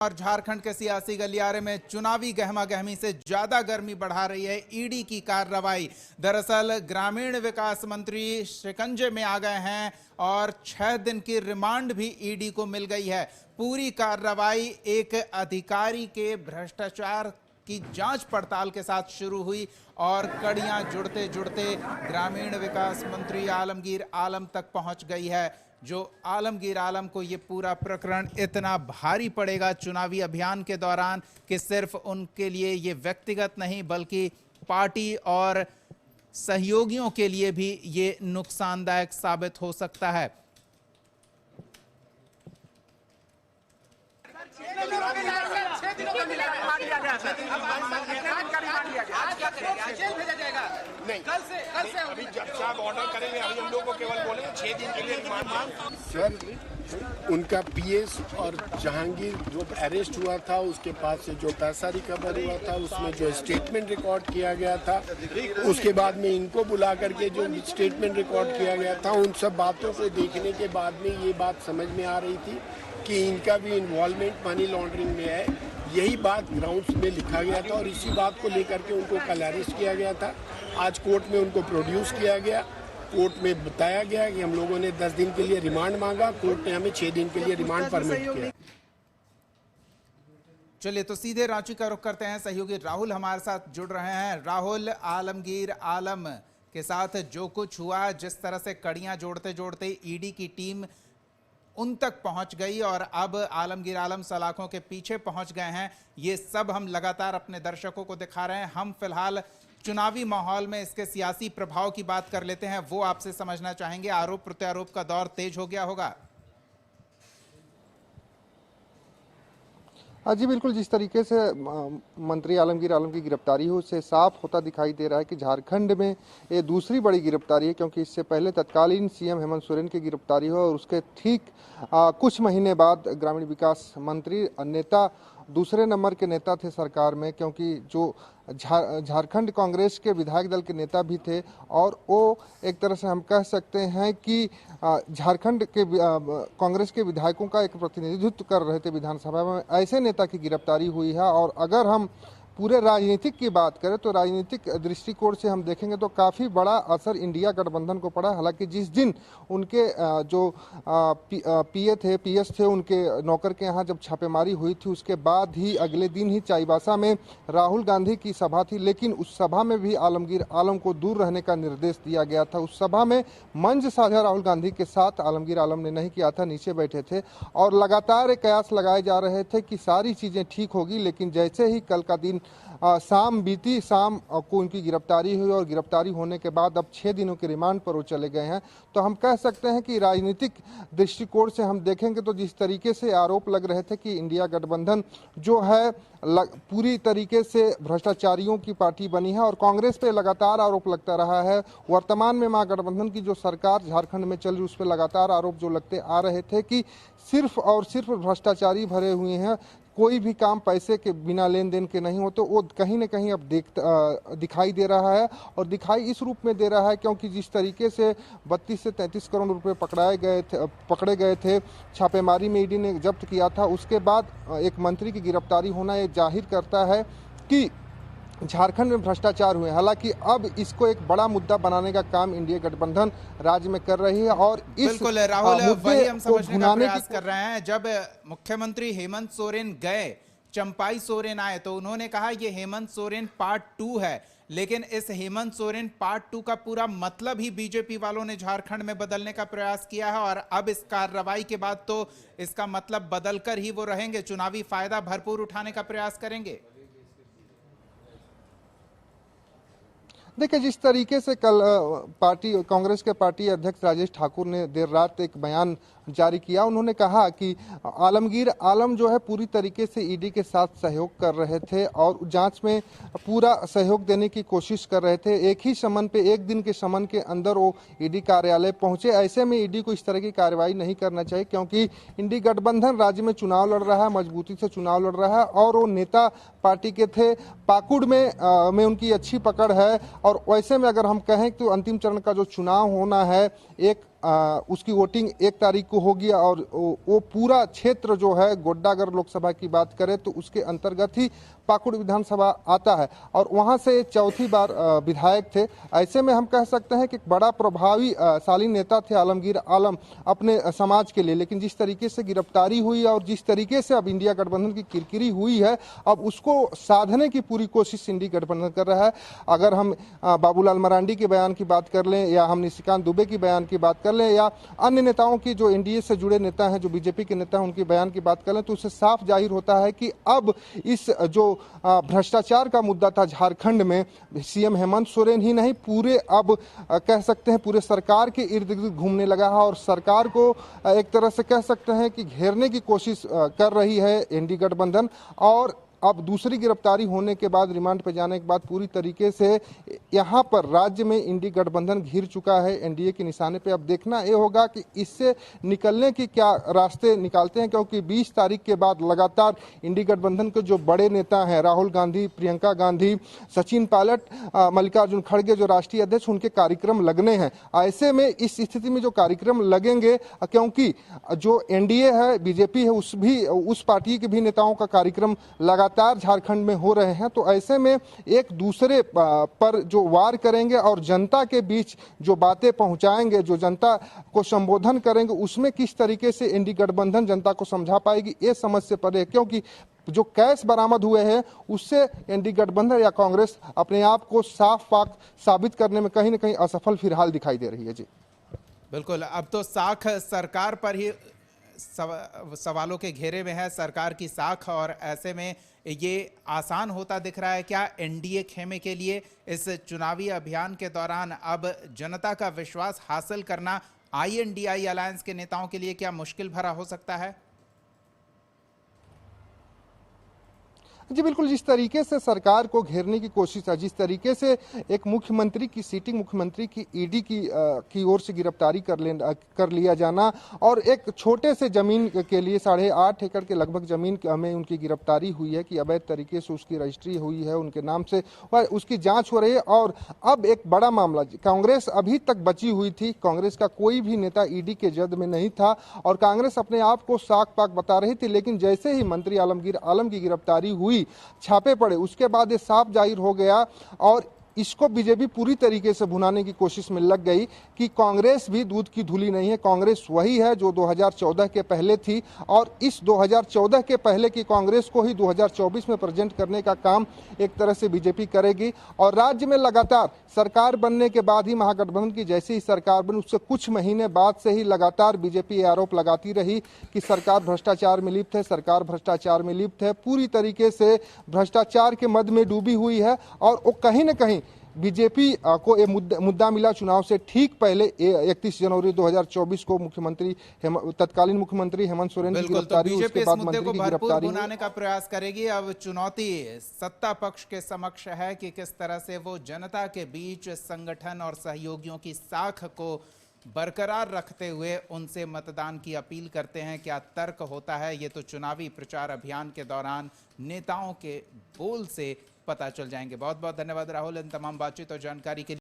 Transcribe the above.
और झारखंड के सियासी गलियारे में चुनावी गहमा गहमी से ज्यादा गर्मी बढ़ा रही है ईडी की कार्रवाई। दरअसल ग्रामीण विकास मंत्री शिकंजे में आ गए हैं और 6 दिन की रिमांड भी ईडी को मिल गई है। पूरी कार्रवाई एक अधिकारी के भ्रष्टाचार की जांच पड़ताल के साथ शुरू हुई और कड़ियां जुड़ते जुड़ते ग्रामीण विकास मंत्री आलमगीर आलम तक पहुंच गई है। जो आलमगीर आलम को ये पूरा प्रकरण इतना भारी पड़ेगा चुनावी अभियान के दौरान कि सिर्फ उनके लिए ये व्यक्तिगत नहीं बल्कि पार्टी और सहयोगियों के लिए भी ये नुकसानदायक साबित हो सकता है। नहीं, कल से अभी जब साहब ऑर्डर करेंगे अभी हम लोग को केवल बोले 6 दिन के लिए रिमांड। सर, उनका पीएस और जहांगीर जो अरेस्ट हुआ था उसके पास से जो पैसा रिकवर हुआ था उसमें जो स्टेटमेंट रिकॉर्ड किया गया था, उसके बाद में इनको बुला करके जो स्टेटमेंट रिकॉर्ड किया गया था, उन सब बातों को देखने के बाद में ये बात समझ में आ रही थी कि इनका भी इन्वॉल्वमेंट मनी लॉन्ड्रिंग में है। यही बात ग्राउंड्स में लिखा गया था और इसी बात को लेकर के उनको कल अरेस्ट किया गया था। आज कोर्ट में उनको प्रोड्यूस किया गया। कोर्ट में बताया गया कि हम लोगों ने 10 दिन के लिए रिमांड मांगा, कोर्ट ने हमें 6 दिन के लिए रिमांड परमिट किया। चलिए तो सीधे रांची का रुख करते हैं। सहयोगी राहुल हमारे साथ जुड़ रहे हैं। राहुल, आलमगीर आलम के साथ जो कुछ हुआ, जिस तरह से कड़ियां जोड़ते जोड़ते ईडी की टीम उन तक पहुंच गई और अब आलमगीर आलम सलाखों के पीछे पहुंच गए हैं, ये सब हम लगातार अपने दर्शकों को दिखा रहे हैं। हम फिलहाल चुनावी माहौल में इसके सियासी प्रभाव की बात कर लेते हैं, वो आपसे समझना चाहेंगे। आरोप प्रत्यारोप का दौर तेज हो गया होगा। जी बिल्कुल, जिस तरीके से मंत्री आलमगीर आलम की गिरफ्तारी हो उससे साफ होता दिखाई दे रहा है कि झारखंड में ये दूसरी बड़ी गिरफ्तारी है, क्योंकि इससे पहले तत्कालीन सीएम हेमंत सोरेन की गिरफ्तारी हो और उसके ठीक कुछ महीने बाद ग्रामीण विकास मंत्री नेता दूसरे नंबर के नेता थे सरकार में, क्योंकि जो झारखंड कांग्रेस के विधायक दल के नेता भी थे और वो एक तरह से हम कह सकते हैं कि झारखंड के कांग्रेस के विधायकों का एक प्रतिनिधित्व कर रहे थे विधानसभा में। ऐसे नेता की गिरफ्तारी हुई है और अगर हम पूरे राजनीतिक की बात करें तो राजनीतिक दृष्टिकोण से हम देखेंगे तो काफ़ी बड़ा असर इंडिया गठबंधन को पड़ा। हालांकि जिस दिन उनके जो पीएस थे उनके नौकर के यहाँ जब छापेमारी हुई थी उसके बाद ही अगले दिन ही चाईबासा में राहुल गांधी की सभा थी, लेकिन उस सभा में भी आलमगीर आलम को दूर रहने का निर्देश दिया गया था। उस सभा में मंच साझा राहुल गांधी के साथ आलमगीर आलम ने नहीं किया था, नीचे बैठे थे और लगातार कयास लगाए जा रहे थे कि सारी चीज़ें ठीक होगी। लेकिन जैसे ही कल का दिन शाम बीती, शाम को उनकी गिरफ्तारी हुई और गिरफ्तारी होने के बाद अब 6 दिनों के रिमांड पर वो चले गए हैं। तो हम कह सकते हैं कि राजनीतिक दृष्टिकोण से हम देखेंगे तो जिस तरीके से आरोप लग रहे थे कि इंडिया गठबंधन जो है पूरी तरीके से भ्रष्टाचारियों की पार्टी बनी है और कांग्रेस पे लगातार आरोप लगता रहा है। वर्तमान में महागठबंधन की जो सरकार झारखंड में चल रही उस पर लगातार आरोप जो लगते आ रहे थे कि सिर्फ और सिर्फ भ्रष्टाचारी भरे हुए हैं, कोई भी काम पैसे के बिना लेन देन के नहीं हो, तो वो कहीं ना कहीं अब दिखाई दे रहा है और दिखाई इस रूप में दे रहा है क्योंकि जिस तरीके से 32 से 33 करोड़ रुपए पकड़े गए थे छापेमारी में ईडी ने जब्त किया था, उसके बाद एक मंत्री की गिरफ्तारी होना ये जाहिर करता है कि झारखंड में भ्रष्टाचार हुए। हालांकि अब इसको एक बड़ा मुद्दा बनाने का काम इंडिया गठबंधन राज्य में कर रही है और इस बिल्कुल राहुल, वही हम समझने का प्रयास कर रहे हैं। जब मुख्यमंत्री हेमंत सोरेन गए, चंपाई सोरेन आए तो उन्होंने कहा ये हेमंत सोरेन पार्ट 2 है, लेकिन इस हेमंत सोरेन पार्ट 2 का पूरा मतलब ही बीजेपी वालों ने झारखंड में बदलने का प्रयास किया है और अब इस कार्रवाई के बाद तो इसका मतलब बदलकर ही वो रहेंगे, चुनावी फायदा भरपूर उठाने का प्रयास करेंगे। देखिए, जिस तरीके से कल कांग्रेस के पार्टी अध्यक्ष राजेश ठाकुर ने देर रात एक बयान जारी किया, उन्होंने कहा कि आलमगीर आलम जो है पूरी तरीके से ईडी के साथ सहयोग कर रहे थे और जांच में पूरा सहयोग देने की कोशिश कर रहे थे। एक ही समन पे, एक दिन के समन के अंदर वो ईडी कार्यालय पहुंचे। ऐसे में ईडी को इस तरह की कार्रवाई नहीं करना चाहिए क्योंकि इंडी गठबंधन राज्य में चुनाव लड़ रहा है, मजबूती से चुनाव लड़ रहा है और वो नेता पार्टी के थे, पाकुड़ में उनकी अच्छी पकड़ है और वैसे में अगर हम कहें तो अंतिम चरण का जो चुनाव होना है एक उसकी वोटिंग 1 तारीख को होगी और वो पूरा क्षेत्र जो है गोड्डा, अगर लोकसभा की बात करें तो उसके अंतर्गत ही पाकुड़ विधानसभा आता है और वहां से चौथी बार विधायक थे। ऐसे में हम कह सकते हैं कि एक बड़ा प्रभावशाली नेता थे आलमगीर आलम अपने समाज के लिए, लेकिन जिस तरीके से गिरफ्तारी हुई और जिस तरीके से अब इंडिया गठबंधन की किरकिरी हुई है, अब उसको साधने की पूरी कोशिश इंडिया गठबंधन कर रहा है। अगर हम बाबूलाल मरांडी के बयान की बात कर लें या हम निशिकांत दुबे की बयान की बात कर लें या अन्य नेताओं की जो एनडीए से जुड़े नेता हैं, जो बीजेपी के नेता हैं, उनके बयान की बात कर लें तो उससे साफ जाहिर होता है कि अब इस जो भ्रष्टाचार का मुद्दा था झारखंड में, सीएम हेमंत सोरेन ही नहीं पूरे अब कह सकते हैं पूरे सरकार के इर्द गिर्द घूमने लगा है और सरकार को एक तरह से कह सकते हैं कि घेरने की कोशिश कर रही है एनडीए गठबंधन। और अब दूसरी गिरफ्तारी होने के बाद, रिमांड पे जाने के बाद पूरी तरीके से यहाँ पर राज्य में इंडी गठबंधन घिर चुका है एनडीए के निशाने पे। अब देखना ये होगा कि इससे निकलने की क्या रास्ते निकालते हैं, क्योंकि 20 तारीख के बाद लगातार इंडी गठबंधन के जो बड़े नेता हैं, राहुल गांधी, प्रियंका गांधी, सचिन पायलट, मल्लिकार्जुन खड़गे जो राष्ट्रीय अध्यक्ष, उनके कार्यक्रम लगने हैं। ऐसे में इस स्थिति में जो कार्यक्रम लगेंगे, क्योंकि जो एनडीए है, बीजेपी है, उस पार्टी के भी नेताओं का कार्यक्रम लगातार झारखंड में हो रहे हैं, तो ऐसे में एक दूसरे पर जो वार करेंगे और जनता के बीच जो बातें पहुंचाएंगे, जो जनता को संबोधन करेंगे, उसमें किस तरीके से एनडीए गठबंधन जनता को समझा पाएगी, ये समझ से परे है। क्योंकि जो कैश बरामद हुए हैं उससे एनडीए गठबंधन या कांग्रेस अपने आप को साफ पाक साबित करने में कहीं ना कहीं असफल फिलहाल दिखाई दे रही है। जी बिल्कुल, अब तो साख सरकार पर ही सवालों के घेरे में है, सरकार की साख, और ऐसे में ये आसान होता दिख रहा है क्या एनडीए खेमे के लिए? इस चुनावी अभियान के दौरान अब जनता का विश्वास हासिल करना आईएनडीआई अलायंस के नेताओं के लिए क्या मुश्किल भरा हो सकता है? जी बिल्कुल, जिस तरीके से सरकार को घेरने की कोशिश है, जिस तरीके से एक मुख्यमंत्री की सीटिंग मुख्यमंत्री की ईडी की ओर से गिरफ्तारी कर लिया जाना और एक छोटे से जमीन के लिए 8.5 एकड़ के लगभग जमीन में उनकी गिरफ्तारी हुई है कि अवैध तरीके से उसकी रजिस्ट्री हुई है उनके नाम से, उसकी जांच हो रही है। और अब एक बड़ा मामला, कांग्रेस अभी तक बची हुई थी, कांग्रेस का कोई भी नेता ईडी के जद में नहीं था और कांग्रेस अपने आप को साख पाक बता रही थी, लेकिन जैसे ही मंत्री आलमगीर आलम की गिरफ्तारी हुई, छापे पड़े, उसके बाद ये साफ जाहिर हो गया और इसको बीजेपी पूरी तरीके से भुनाने की कोशिश में लग गई कि कांग्रेस भी दूध की धूली नहीं है। कांग्रेस वही है जो 2014 के पहले थी और इस 2014 के पहले की कांग्रेस को ही 2024 में प्रेजेंट करने का काम एक तरह से बीजेपी करेगी। और राज्य में लगातार सरकार बनने के बाद ही, महागठबंधन की जैसे ही सरकार बनी उससे कुछ महीने बाद से ही लगातार बीजेपी आरोप लगाती रही कि सरकार भ्रष्टाचार में लिप्त है, सरकार भ्रष्टाचार में लिप्त है, पूरी तरीके से भ्रष्टाचार के मद में डूबी हुई है। और वो कहीं न कहीं बीजेपी को ये मुद्दा मिला चुनाव से ठीक पहले 31 जनवरी 2024 को तत्कालीन मुख्यमंत्री हेमंत सोरेन की गिरफ्तारी, उसके बाद मंत्री की गिरफ्तारी बुलाने का प्रयास करेगी। अब चुनौती सत्ता पक्ष के समक्ष है कि किस तरह से वो जनता के बीच संगठन और सहयोगियों की साख को बरकरार रखते हुए उनसे मतदान की अपील करते हैं। क्या तर्क होता है, ये तो चुनावी प्रचार अभियान के दौरान नेताओं के बोल से पता चल जाएंगे। बहुत बहुत धन्यवाद राहुल इन तमाम बातचीत और जानकारी के लिए।